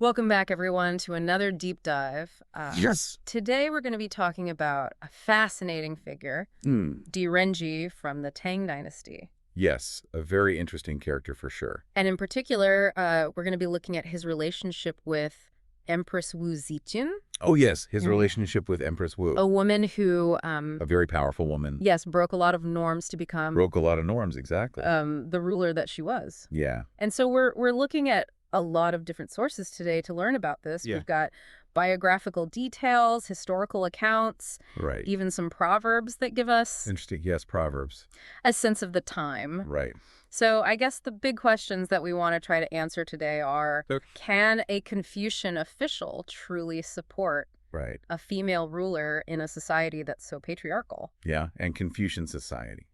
Welcome back, everyone, to another deep dive. Yes. Today, we're going to be talking about a fascinating figure, Renjie from the Tang Dynasty. Yes, a very interesting character for sure. And in particular, we're going to be looking at his relationship with Empress Wu Zetian. Oh, yes, his relationship with Empress Wu. A woman who... a very powerful woman. Yes, broke a lot of norms to become... Broke a lot of norms, exactly. The ruler that she was. Yeah. And so we're looking at a lot of different sources today to learn about this. Yeah. We've got biographical details, historical accounts, Right. even some proverbs that give us Interesting. Yes, Proverbs. a sense of the time. Right. So I guess the big questions that we want to try to answer today are, Okay. can a Confucian official truly support Right. a female ruler in a society that's so patriarchal? Yeah, and Confucian society.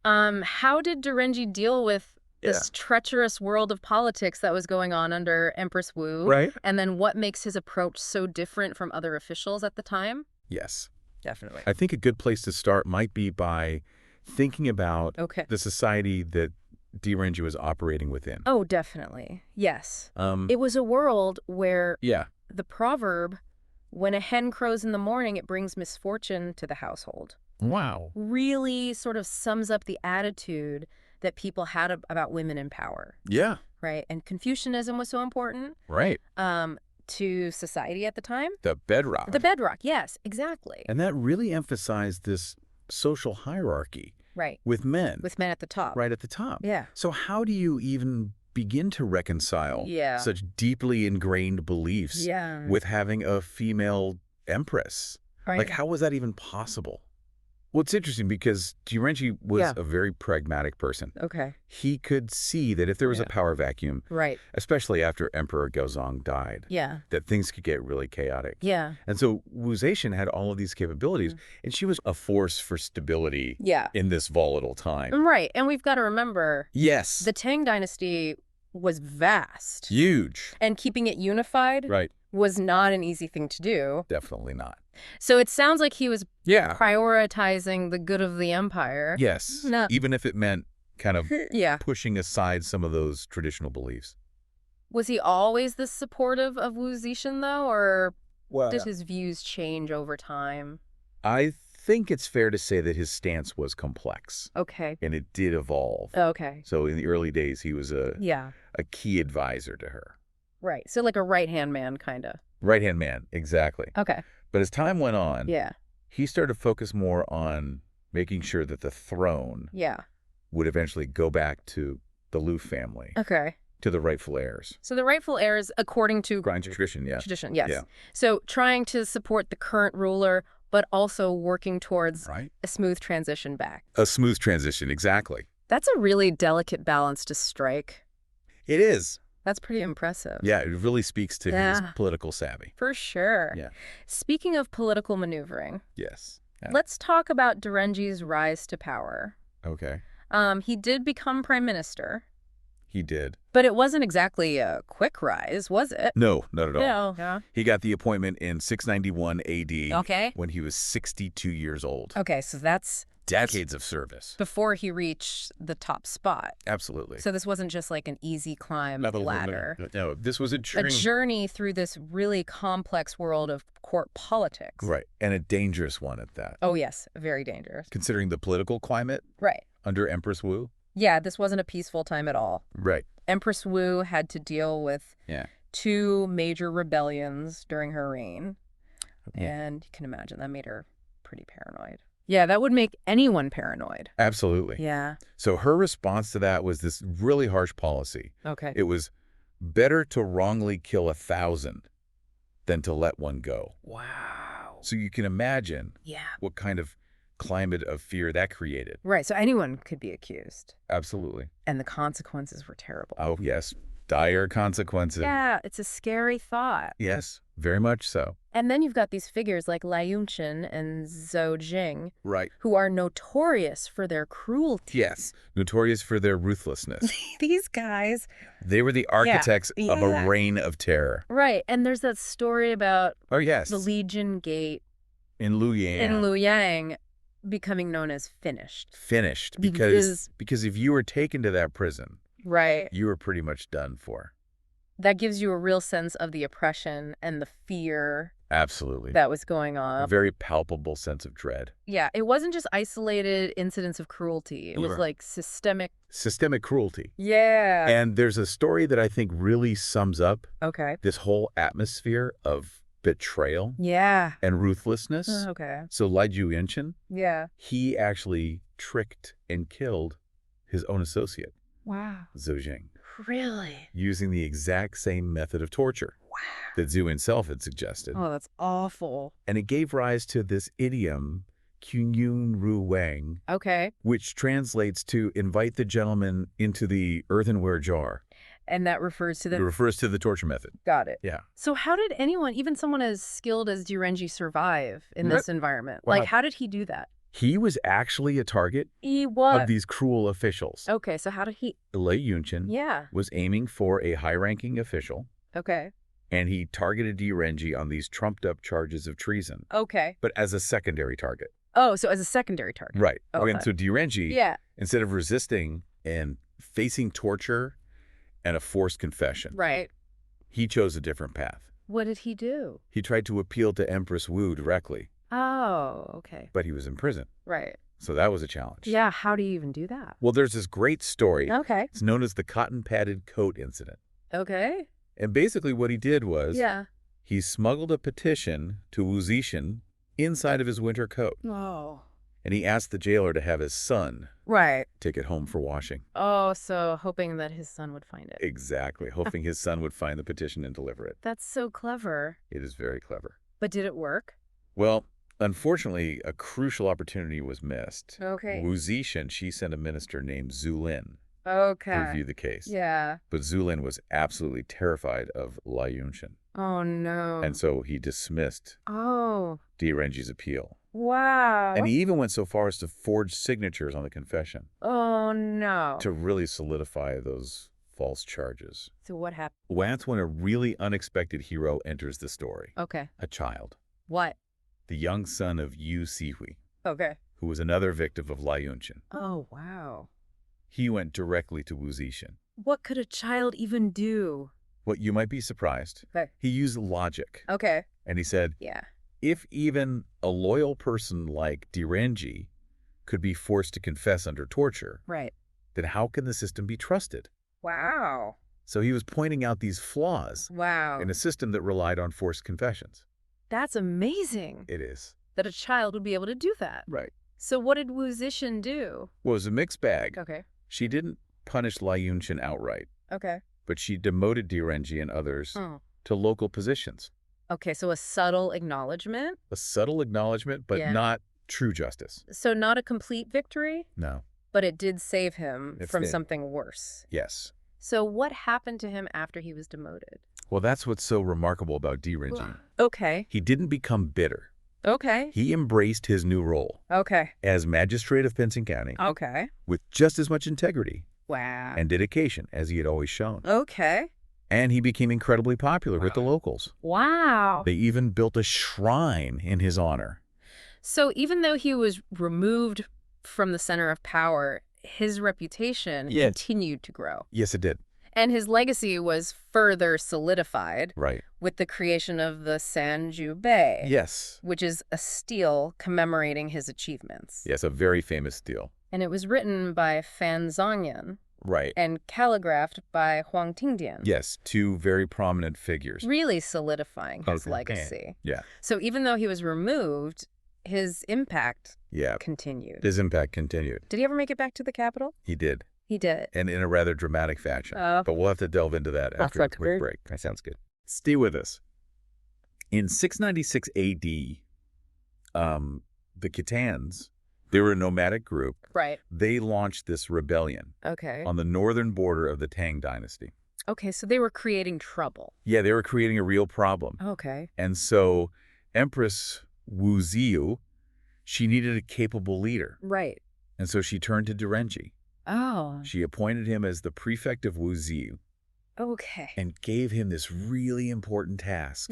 How did Renjie deal with this treacherous world of politics that was going on under Empress Wu? Right. And then what makes his approach so different from other officials at the time? Yes. Definitely. I think a good place to start might be by thinking about the society that Renjie was operating within. Oh, definitely. Yes. It was a world where the proverb, when a hen crows in the morning, it brings misfortune to the household. Wow. Really sort of sums up the attitude that people had about women in power. Yeah. Right. And Confucianism was so important. Right. To society at the time. The bedrock. The bedrock. Yes, exactly. And that really emphasized this social hierarchy. Right. With men. With men at the top. Right at the top. Yeah. So how do you even begin to reconcile such deeply ingrained beliefs with having a female empress? Right. Like, how was that even possible? Well, it's interesting because Renjie was a very pragmatic person. Okay. He could see that if there was a power vacuum, especially after Emperor Gaozong died, that things could get really chaotic. Yeah. And so Wu Zetian had all of these capabilities, and she was a force for stability in this volatile time. Right. And we've got to remember, yes, the Tang Dynasty was vast. Huge. And keeping it unified was not an easy thing to do. Definitely not. So it sounds like he was prioritizing the good of the empire. Yes. No. Even if it meant kind of pushing aside some of those traditional beliefs. Was he always this supportive of Wu Zetian, though, or did his views change over time? I think it's fair to say that his stance was complex. Okay. And it did evolve. Okay. So in the early days, he was a key advisor to her. Right. So like a right-hand man, kind of. Right-hand man, exactly. Okay. But as time went on, yeah, he started to focus more on making sure that the throne would eventually go back to the Liu family. Okay. To the rightful heirs. So the rightful heirs, according to tradition, tradition, yes. Yeah. So trying to support the current ruler, but also working towards a smooth transition back. A smooth transition, exactly. That's a really delicate balance to strike. It is. That's pretty impressive. Yeah, it really speaks to his political savvy. For sure. Yeah. Speaking of political maneuvering. Yes. Let's talk about Renjie's rise to power. Okay. He did become prime minister. He did. But it wasn't exactly a quick rise, was it? No, not at all. No. Yeah. He got the appointment in 691 A.D. Okay. When he was 62 years old. Okay, so that's decades of service. Before he reached the top spot. Absolutely. So this wasn't just like an easy climb ladder. No, this was a journey. A journey through this really complex world of court politics. Right, and a dangerous one at that. Oh, yes, very dangerous. Considering the political climate under Empress Wu. Yeah, this wasn't a peaceful time at all. Right. Empress Wu had to deal with 2 major rebellions during her reign. And you can imagine that made her pretty paranoid. Yeah, that would make anyone paranoid. Absolutely. Yeah. So her response to that was this really harsh policy. Okay. It was better to wrongly kill 1,000 than to let one go. Wow. So you can imagine what kind of climate of fear that created. Right. So anyone could be accused. Absolutely. And the consequences were terrible. Oh, yes. Dire consequences. Yeah, it's a scary thought. Yes, very much so. And then you've got these figures like Liu Chen and Zhou Jing. Right. Who are notorious for their cruelty. Yes, notorious for their ruthlessness. These guys. They were the architects of a reign of terror. Right. And there's that story about the Legion Gate. In Luoyang. In Luoyang becoming known as finished. Finished. Because if you were taken to that prison. Right. You were pretty much done for. That gives you a real sense of the oppression and the fear. Absolutely. That was going on. A very palpable sense of dread. Yeah, it wasn't just isolated incidents of cruelty. It was like systemic. Systemic cruelty. Yeah. And there's a story that I think really sums up this whole atmosphere of betrayal and ruthlessness. So Lai Juyinshin, he actually tricked and killed his own associate. Wow. Zhou Jing. Really? Using the exact same method of torture that Zhu himself had suggested. Oh, that's awful. And it gave rise to this idiom, Qungyun Ru Wang, which translates to invite the gentleman into the earthenware jar. And that refers to the... It refers to the torture method. Got it. Yeah. So how did anyone, even someone as skilled as Renjie, survive in this environment? Wow. Like, how did he do that? He was actually a target of these cruel officials. Okay, so how did he... Lai Juyinshin was aiming for a high-ranking official. And he targeted Renjie on these trumped-up charges of treason. But as a secondary target. Oh, so as a secondary target. Right. Okay. And so Renjie, instead of resisting and facing torture and a forced confession, he chose a different path. What did he do? He tried to appeal to Empress Wu directly. Oh, okay. But he was in prison. Right. So that was a challenge. Yeah, how do you even do that? Well, there's this great story. Okay. It's known as the cotton-padded coat incident. Okay. And basically what he did was he smuggled a petition to Wu Zetian inside of his winter coat. Oh. And he asked the jailer to have his son take it home for washing. Oh, so hoping that his son would find it. Exactly. Hoping his son would find the petition and deliver it. That's so clever. It is very clever. But did it work? Well, unfortunately, a crucial opportunity was missed. Okay. Wu Zetian, she sent a minister named Zhu Lin to review the case. Yeah. But Zhu Lin was absolutely terrified of Lai Juyinshin. Oh, no. And so he dismissed Renjie's appeal. Wow. And he even went so far as to forge signatures on the confession. Oh, no. To really solidify those false charges. So what happened? Well, that's when a really unexpected hero enters the story. Okay. A child. What? The young son of Yu Sihui. Okay. Who was another victim of Lai Juyinshin. Oh, wow. He went directly to Wu Zetian. What could a child even do? Well, you might be surprised. Okay. He used logic. Okay. And he said, if even a loyal person like Renjie could be forced to confess under torture, then how can the system be trusted? Wow. So he was pointing out these flaws in a system that relied on forced confessions. That's amazing. It is. That a child would be able to do that. Right. So what did Wu Zetian do? Well, it was a mixed bag. Okay. She didn't punish Lai Juyinshin outright. Okay. But she demoted Renjie and others to local positions. Okay, so a subtle acknowledgement? A subtle acknowledgement, but not true justice. So not a complete victory? No. But it did save him from something worse. Yes. So what happened to him after he was demoted? Well, that's what's so remarkable about Renjie. Okay. He didn't become bitter. Okay. He embraced his new role. Okay. As magistrate of Pincing County. Okay. With just as much integrity. Wow. And dedication as he had always shown. Okay. And he became incredibly popular with the locals. Wow. They even built a shrine in his honor. So even though he was removed from the center of power, his reputation continued to grow. Yes, it did. And his legacy was further solidified with the creation of the Sanju Bei. Yes. Which is a stele commemorating his achievements. Yes, a very famous stele. And it was written by Fan Zongyan. Right. And calligraphed by Huang Tingdian. Yes, two very prominent figures. Really solidifying his legacy. Yeah. So even though he was removed, his impact continued. His impact continued. Did he ever make it back to the capital? He did. He did. And in a rather dramatic fashion. But we'll have to delve into that after a quick break. That sounds good. Stay with us. In 696 A.D., the Khitans, they were a nomadic group. Right. They launched this rebellion on the northern border of the Tang Dynasty. Okay, so they were creating trouble. Yeah, they were creating a real problem. Okay. And so Empress Wu Ziyu, she needed a capable leader. Right. And so she turned to Renjie. Oh. She appointed him as the prefect of Wu Ziyu. Okay. And gave him this really important task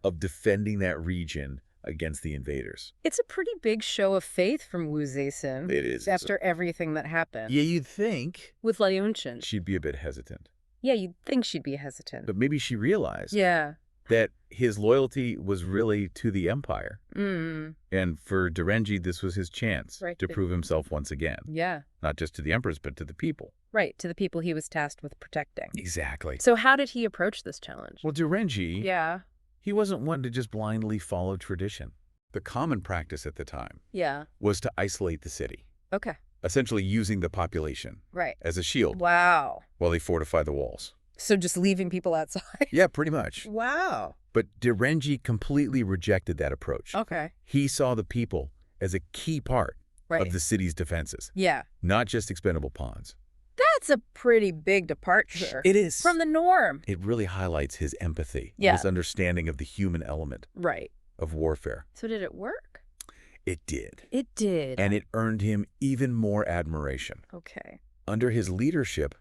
of defending that region against the invaders. It's a pretty big show of faith from Wu Zetian. It is. After everything that happened. Yeah, you'd think. With Lai Juyinshin. She'd be a bit hesitant. Yeah, you'd think she'd be hesitant. But maybe she realized that his loyalty was really to the empire. And for Renjie, this was his chance to prove himself once again. Yeah. Not just to the Empress, but to the people. Right, to the people he was tasked with protecting. Exactly. So how did he approach this challenge? Well, Renjie, he wasn't one to just blindly follow tradition. The common practice at the time was to isolate the city. Okay. Essentially using the population as a shield. Wow. While they fortify the walls. So just leaving people outside? Yeah, pretty much. Wow. But Renjie completely rejected that approach. Okay. He saw the people as a key part of the city's defenses. Yeah. Not just expendable pawns. That's a pretty big departure. It is. From the norm. It really highlights his empathy. His understanding of the human element. Of warfare. So did it work? It did. It did. And it earned him even more admiration. Okay. Under his leadership,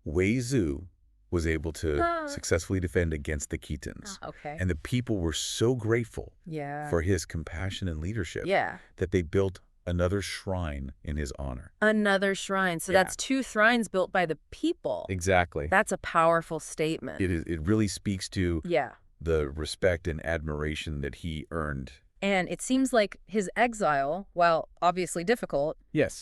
Wei Zhu was able to successfully defend against the Khitans. Okay. And the people were so grateful for his compassion and leadership that they built another shrine in his honor. Another shrine. So that's 2 shrines built by the people. Exactly. That's a powerful statement. It really speaks to the respect and admiration that he earned. And it seems like his exile, while obviously difficult,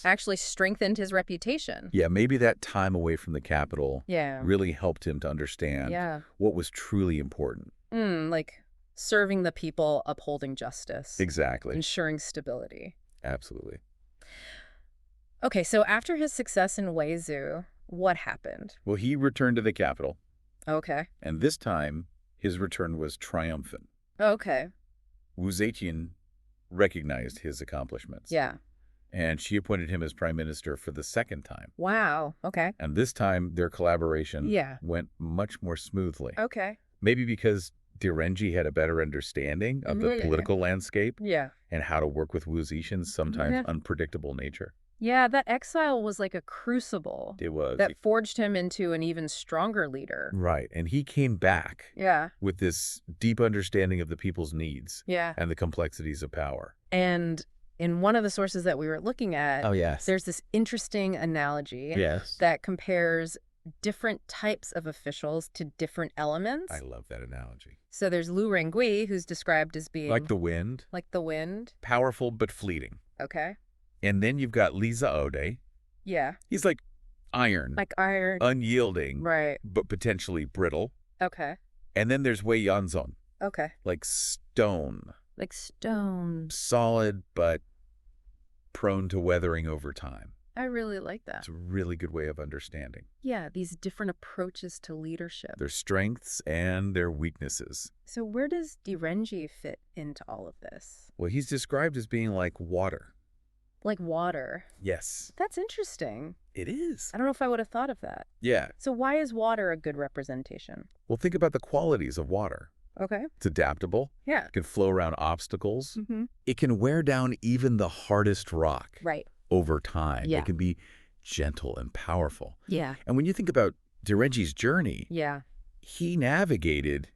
actually strengthened his reputation. Yeah, maybe that time away from the capital really helped him to understand what was truly important. Like serving the people, upholding justice. Exactly. Ensuring stability. Absolutely. Okay, so after his success in Weizhou, what happened? Well, he returned to the capital. Okay. And this time, his return was triumphant. Okay. Zetian recognized his accomplishments. Yeah. And she appointed him as prime minister for the 2nd time. Wow. Okay. And this time, their collaboration went much more smoothly. Okay. Maybe because Renjie had a better understanding of the political landscape and how to work with Wu Zetian's sometimes unpredictable nature. Yeah, that exile was like a crucible. It was. That forged him into an even stronger leader. Right. And he came back with this deep understanding of the people's needs and the complexities of power. And in one of the sources that we were looking at, there's this interesting analogy that compares different types of officials to different elements. I love that analogy. So there's Lu Rengui, who's described as being... Like the wind. Like the wind. Powerful but fleeting. Okay. And then you've got Li Zhaode. Yeah. He's like iron. Like iron. Unyielding. Right. But potentially brittle. Okay. And then there's Wei Yanzong. Okay. Like stone. Like stone. Solid, but prone to weathering over time. I really like that. It's a really good way of understanding. Yeah, these different approaches to leadership. Their strengths and their weaknesses. So where does Renjie fit into all of this? Well, he's described as being like water. Like water? Yes. That's interesting. It is. I don't know if I would have thought of that. Yeah. So why is water a good representation? Well, think about the qualities of water. Okay. It's adaptable. Yeah. It can flow around obstacles. Mm-hmm. It can wear down even the hardest rock. Right. Over time. Yeah. It can be gentle and powerful. Yeah. And when you think about Renjie's journey, he navigated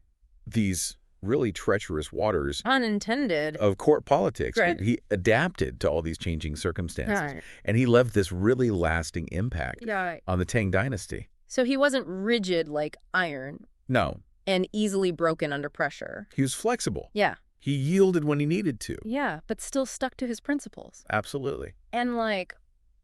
these really treacherous waters. Unintended. Of court politics. Right. He adapted to all these changing circumstances. Right. And he left this really lasting impact on the Tang Dynasty. So he wasn't rigid like iron. No. And easily broken under pressure. He was flexible. Yeah. He yielded when he needed to. Yeah, but still stuck to his principles. Absolutely. And like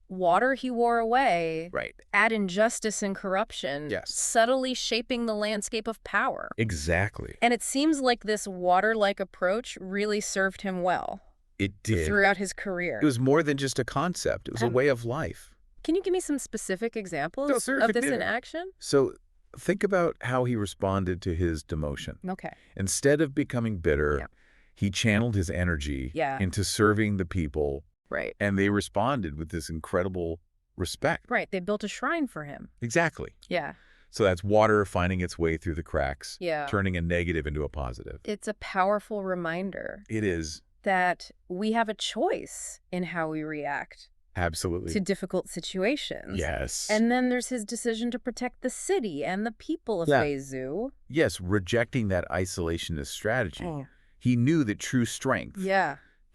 water he wore away. Right. At injustice and corruption. Yes. Subtly shaping the landscape of power. Exactly. And it seems like this water-like approach really served him well. It did. Throughout his career. It was more than just a concept. It was a way of life. Can you give me some specific examples of this in action? So think about how he responded to his demotion. Okay. Instead of becoming bitter, he channeled his energy into serving the people. Right. And they responded with this incredible respect. Right. They built a shrine for him. Exactly. Yeah. So that's water finding its way through the cracks. Yeah. Turning a negative into a positive. It's a powerful reminder. It is. That we have a choice in how we react. Absolutely. To difficult situations. Yes. And then there's his decision to protect the city and the people of Weizhou. Yes, rejecting that isolationist strategy. He knew that true strength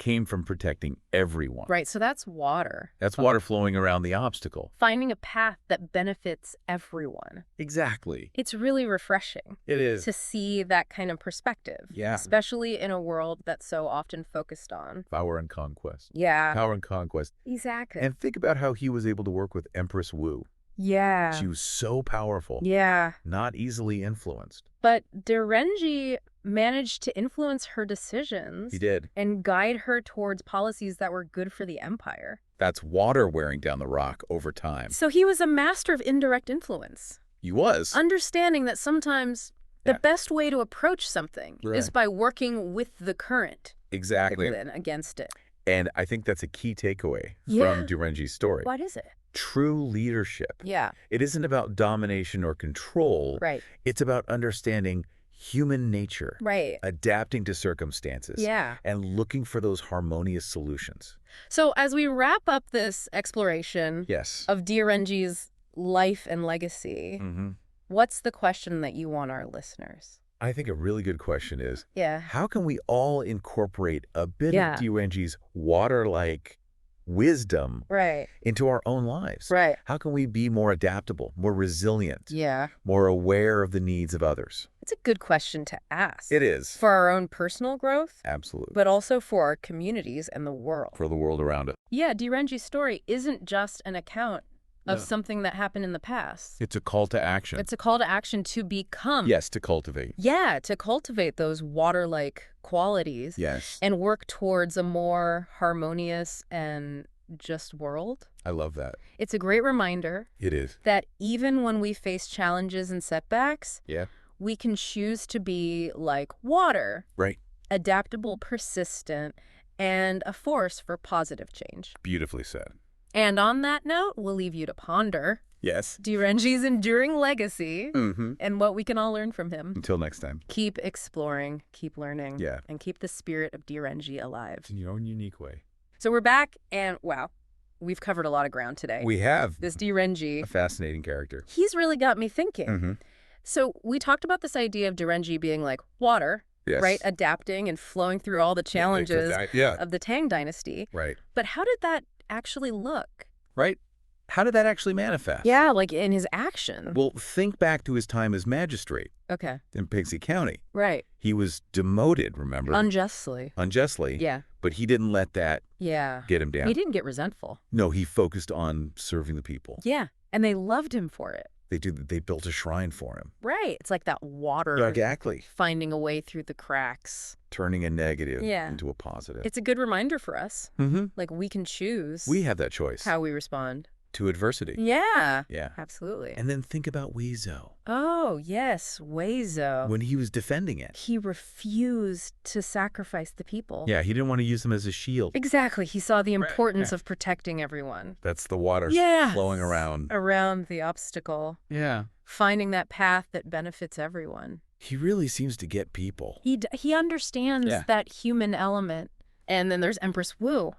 came from protecting everyone. Right, so that's water. That's water flowing around the obstacle. Finding a path that benefits everyone. Exactly. It's really refreshing. It is. To see that kind of perspective. Yeah. Especially in a world that's so often focused on power and conquest. Yeah. Power and conquest. Exactly. And think about how he was able to work with Empress Wu. Yeah. She was so powerful. Yeah. Not easily influenced. But Renjie managed to influence her decisions. He did. And guide her towards policies that were good for the empire. That's water wearing down the rock over time. So he was a master of indirect influence. He was. Understanding that sometimes the best way to approach something is by working with the current. Exactly. Rather than against it. And I think that's a key takeaway from Renjie's story. What is it? True leadership. Yeah. It isn't about domination or control. Right. It's about understanding human nature. Right. Adapting to circumstances. Yeah. And looking for those harmonious solutions. So as we wrap up this exploration of Renjie's life and legacy, what's the question that you want our listeners? I think a really good question is, Yeah. how can we all incorporate a bit of Renjie's water-like wisdom into our own lives? Right. How can we be more adaptable, more resilient, Yeah. more aware of the needs of others? It's a good question to ask. It is. For our own personal growth. Absolutely. But also for our communities and the world. For the world around us. Yeah, Renjie's story isn't just an account of something that happened in the past. It's a call to action. It's a call to action to become. Yes, to cultivate. Yeah, to cultivate those water-like qualities. Yes. And work towards a more harmonious and just world. I love that. It's a great reminder. It is. That even when we face challenges and setbacks, we can choose to be like water. Right. Adaptable, persistent, and a force for positive change. Beautifully said. And on that note, we'll leave you to ponder Renjie's enduring legacy and what we can all learn from him. Until next time. Keep exploring, keep learning, and keep the spirit of Renjie alive. In your own unique way. So we're back, and wow, we've covered a lot of ground today. We have. This Renjie. A fascinating character. He's really got me thinking. So we talked about this idea of Renjie being like water. Right? Adapting and flowing through all the challenges of the Tang Dynasty. Right. But how did that actually look? Right. How did that actually manifest? Yeah, like in his action. Well, think back to his time as magistrate. Okay. In Pixie County. Right. He was demoted, remember? Unjustly. Unjustly. Yeah. But he didn't let that get him down. He didn't get resentful. No, he focused on serving the people. Yeah. And they loved him for it. They built a shrine for him. Right. It's like that water. Exactly. Finding a way through the cracks. Turning a negative into a positive. It's a good reminder for us. Like we can choose. We have that choice. How we respond. To adversity. Yeah. Yeah. Absolutely. And then think about Weizhou. Oh, yes. Weizhou. When he was defending it. He refused to sacrifice the people. Yeah, he didn't want to use them as a shield. Exactly. He saw the importance of protecting everyone. That's the water flowing around. Around the obstacle. Yeah. Finding that path that benefits everyone. He really seems to get people. He understands that human element. And then there's Empress Wu.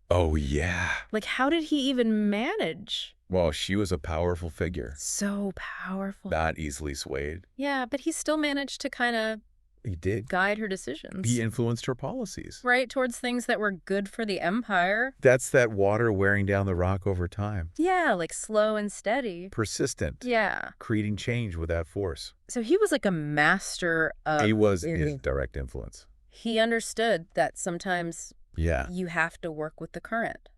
Oh, yeah. Like, how did he even manage? Well, she was a powerful figure. So powerful. Not easily swayed. Yeah, but he still managed to kind of... He did. Guide her decisions. He influenced her policies. Right, towards things that were good for the empire. That's that water wearing down the rock over time. Yeah, like slow and steady. Persistent. Yeah. Creating change without force. So he was like a master of... He was his direct influence. He understood that sometimes... you have to work with the current.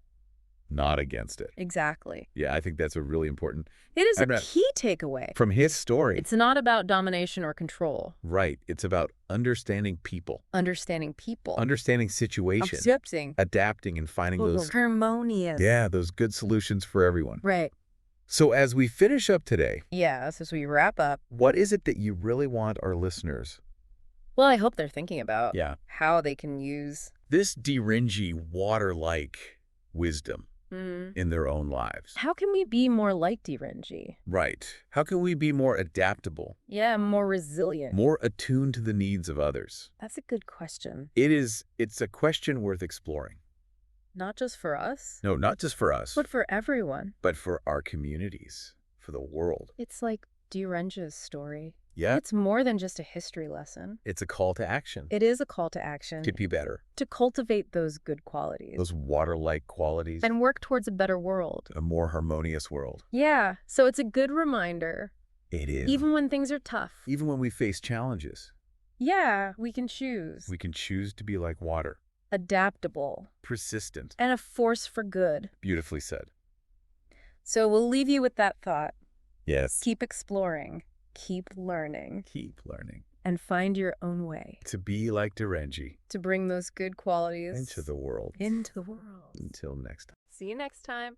Not against it. Exactly. Yeah, I think that's a really important... It is a key takeaway. From his story. It's not about domination or control. Right. It's about understanding people. Understanding people. Understanding situations. Accepting. Adapting and finding those... harmonious. Yeah, those good solutions for everyone. Right. So as we finish up today... Yes, as we wrap up... What is it that you really want our listeners... Well, I hope they're thinking about how they can use... this Renjie water-like wisdom in their own lives. How can we be more like Renjie? Right. How can we be more adaptable? Yeah, more resilient. More attuned to the needs of others? That's a good question. It's a question worth exploring. Not just for us? No, not just for us. But for everyone. But for our communities, for the world. It's like Renjie's story. Yeah. It's more than just a history lesson. It's a call to action. It is a call to action. To be better. To cultivate those good qualities. Those water-like qualities. And work towards a better world. A more harmonious world. Yeah, so it's a good reminder. It is. Even when things are tough. Even when we face challenges. Yeah, we can choose. We can choose to be like water. Adaptable. Persistent. And a force for good. Beautifully said. So we'll leave you with that thought. Yes. Keep exploring. Keep learning. Keep learning. And find your own way. To be like Renjie. To bring those good qualities into the world. Into the world. Until next time. See you next time.